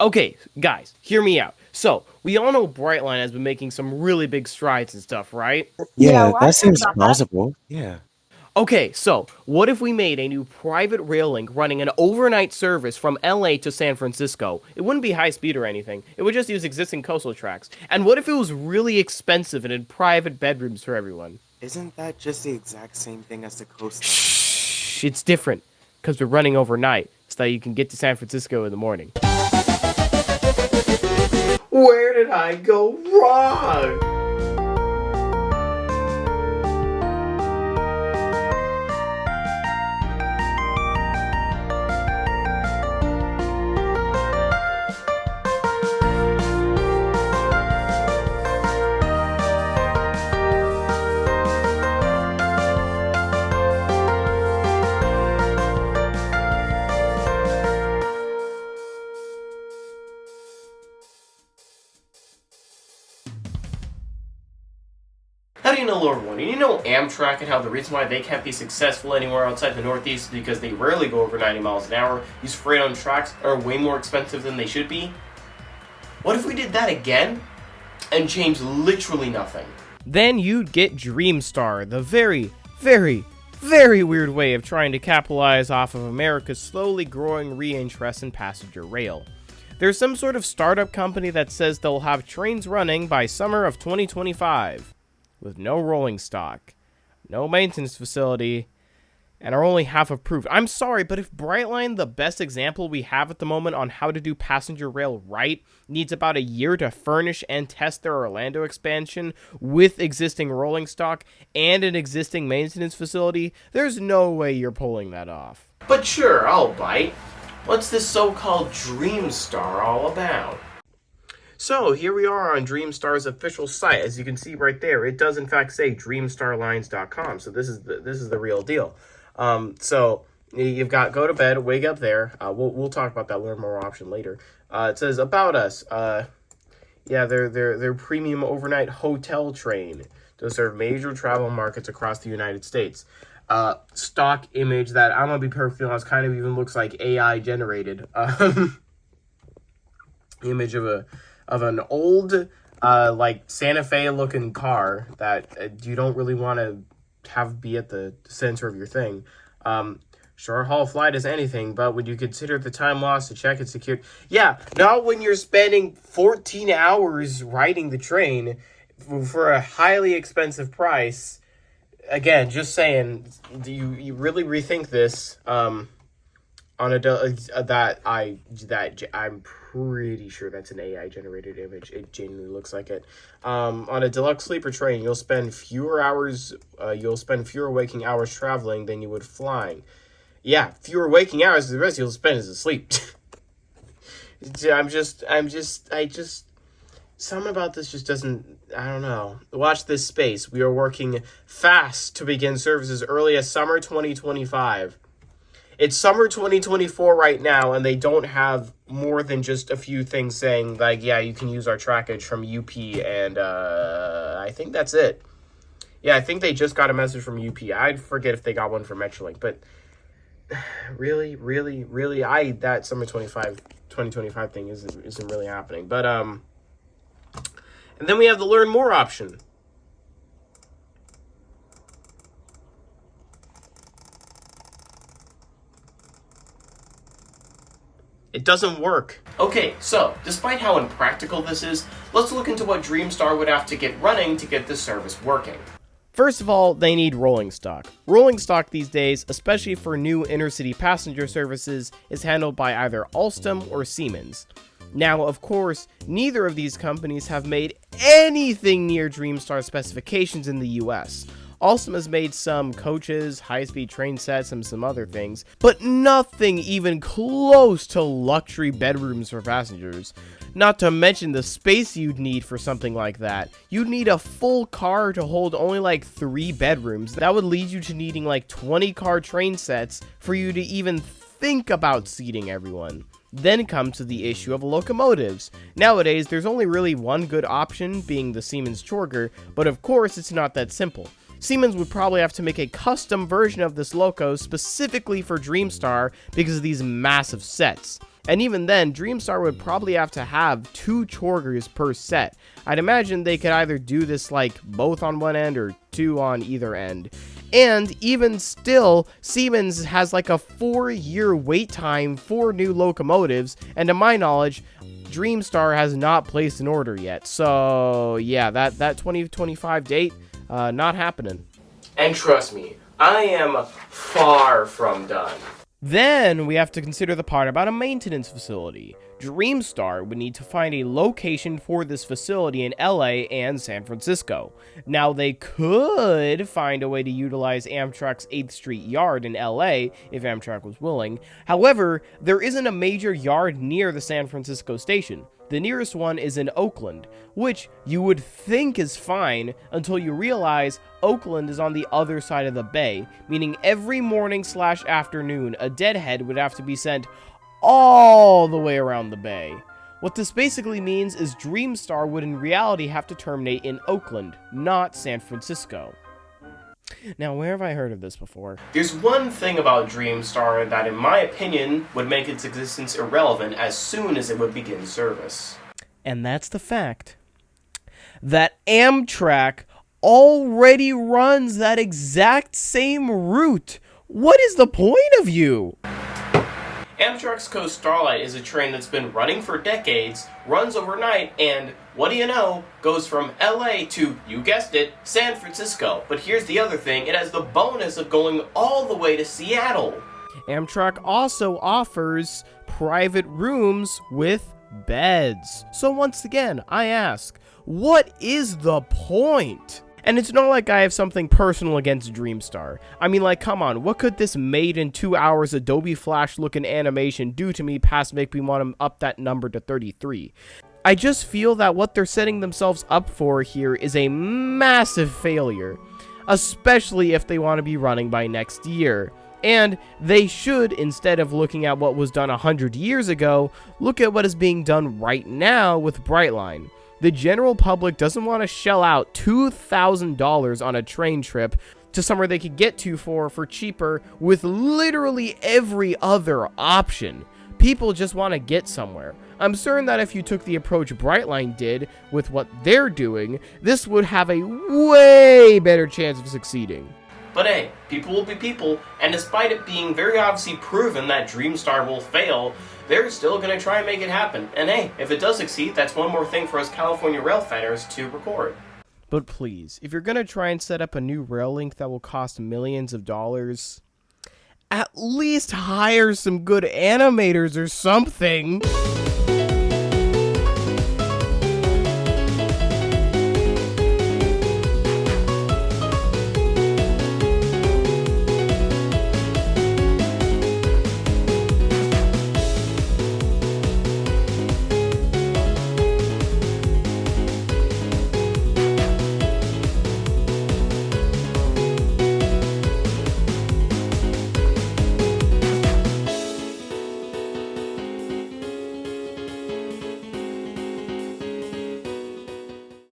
Okay, guys, hear me out. So, we all know Brightline has been making some really big strides and stuff, right? Yeah, Yeah, well, that I've heard seems about that. plausible. Yeah. Okay, so what if we made a new private rail link running an overnight service from LA to San Francisco? It wouldn't be high speed or anything. It would just use existing coastal tracks. And what if it was really expensive and had private bedrooms for everyone? Isn't that just the exact same thing as the coast line? Shh, it's different because we're running overnight so that you can get to San Francisco in the morning. Where did I go wrong? How do you know Lord One? You know Amtrak and how the reason why they can't be successful anywhere outside the Northeast is because they rarely go over 90 miles an hour. These freight on tracks are way more expensive than they should be. What if we did that again and changed literally nothing? Then you'd get Dreamstar, the very, very weird way of trying to capitalize off of America's slowly growing re-interest in passenger rail. There's some sort of startup company that says they'll have trains running by summer of 2025. With no rolling stock, no maintenance facility, and are only half approved. I'm sorry, but if Brightline, the best example we have at the moment on how to do passenger rail right, needs about a year to furnish and test their Orlando expansion with existing rolling stock and an existing maintenance facility, there's no way you're pulling that off. But sure, I'll bite. What's this so-called Dreamstar all about? So here we are on Dreamstar's official site. As you can see right there, it does in fact say dreamstarlines.com. So this is the real deal. So you've got go to bed, wake up there. We'll talk about that learn more option later. It says about us. Yeah, they're premium overnight hotel train to serve major travel markets across the United States. Stock image that I'm gonna be perfectly honest, kind of even looks like AI generated. Image of an old, like Santa Fe looking car that you don't really want to have be at the center of your thing. Short haul flight is anything, but would you consider the time lost to check it secured? Yeah, not when you're spending 14 hours riding the train for a highly expensive price. Again, just saying, do you really rethink this? On I'm pretty sure that's an AI generated image. It genuinely looks like it. On a deluxe sleeper train, you'll spend fewer waking hours traveling than you would flying. Yeah, fewer waking hours. The rest you'll spend is asleep. I just. Something about this just doesn't. I don't know. Watch this space. We are working fast to begin services early as summer 2025. It's summer 2024 right now, and they don't have more than just a few things saying, like, yeah, you can use our trackage from UP, and I think that's it. Yeah, I think they just got a message from UP. I forget if they got one from Metrolink, but really, that summer 2025 thing isn't really happening. But, and then we have the learn more option. It doesn't work. Okay, so, despite how impractical this is, let's look into what Dreamstar would have to get running to get this service working. First of all, they need rolling stock. Rolling stock these days, especially for new inner-city passenger services, is handled by either Alstom or Siemens. Now, of course, neither of these companies have made anything near Dreamstar specifications in the US. Alstom has made some coaches, high-speed train sets, and some other things, but nothing even close to luxury bedrooms for passengers. Not to mention the space you'd need for something like that. You'd need a full car to hold only like 3 bedrooms. That would lead you to needing like 20 car train sets for you to even think about seating everyone. Then comes to the issue of locomotives. Nowadays, there's only really one good option, being the Siemens Chorger, but of course it's not that simple. Siemens would probably have to make a custom version of this loco specifically for Dreamstar because of these massive sets. And even then, Dreamstar would probably have to have 2 Chorgers per set. I'd imagine they could either do this like both on one end or 2 on either end. And even still, Siemens has like a 4-year wait time for new locomotives, and to my knowledge, Dreamstar has not placed an order yet. So yeah, that 2025 date, not happening. And trust me, I am far from done. Then we have to consider the part about a maintenance facility. Dreamstar would need to find a location for this facility in LA and San Francisco. Now, they could find a way to utilize Amtrak's 8th Street yard in LA if Amtrak was willing. However, there isn't a major yard near the San Francisco station. The nearest one is in Oakland, which you would think is fine until you realize Oakland is on the other side of the bay, meaning every morning/afternoon a deadhead would have to be sent all the way around the bay. What this basically means is Dreamstar would in reality have to terminate in Oakland, not San Francisco. Now, where have I heard of this before? There's one thing about Dreamstar that, in my opinion, would make its existence irrelevant as soon as it would begin service. And that's the fact that Amtrak already runs that exact same route. What is the point of you? Amtrak's Coast Starlight is a train that's been running for decades, runs overnight, and, what do you know, goes from LA to, you guessed it, San Francisco. But here's the other thing, it has the bonus of going all the way to Seattle. Amtrak also offers private rooms with beds. So once again, I ask, what is the point? And it's not like I have something personal against Dreamstar. I mean, like, come on, what could this made in 2 hours Adobe Flash looking animation do to me past make me want to up that number to 33? I just feel that what they're setting themselves up for here is a massive failure, especially if they want to be running by next year. And they should, instead of looking at what was done 100 years ago, look at what is being done right now with Brightline. The general public doesn't want to shell out $2,000 on a train trip to somewhere they could get to for cheaper with literally every other option. People just want to get somewhere. I'm certain that if you took the approach Brightline did with what they're doing, this would have a way better chance of succeeding. But hey, people will be people, and despite it being very obviously proven that Dreamstar will fail, they're still going to try and make it happen. And hey, if it does succeed, that's one more thing for us California rail fanners to record. But please, if you're going to try and set up a new rail link that will cost millions of dollars, at least hire some good animators or something.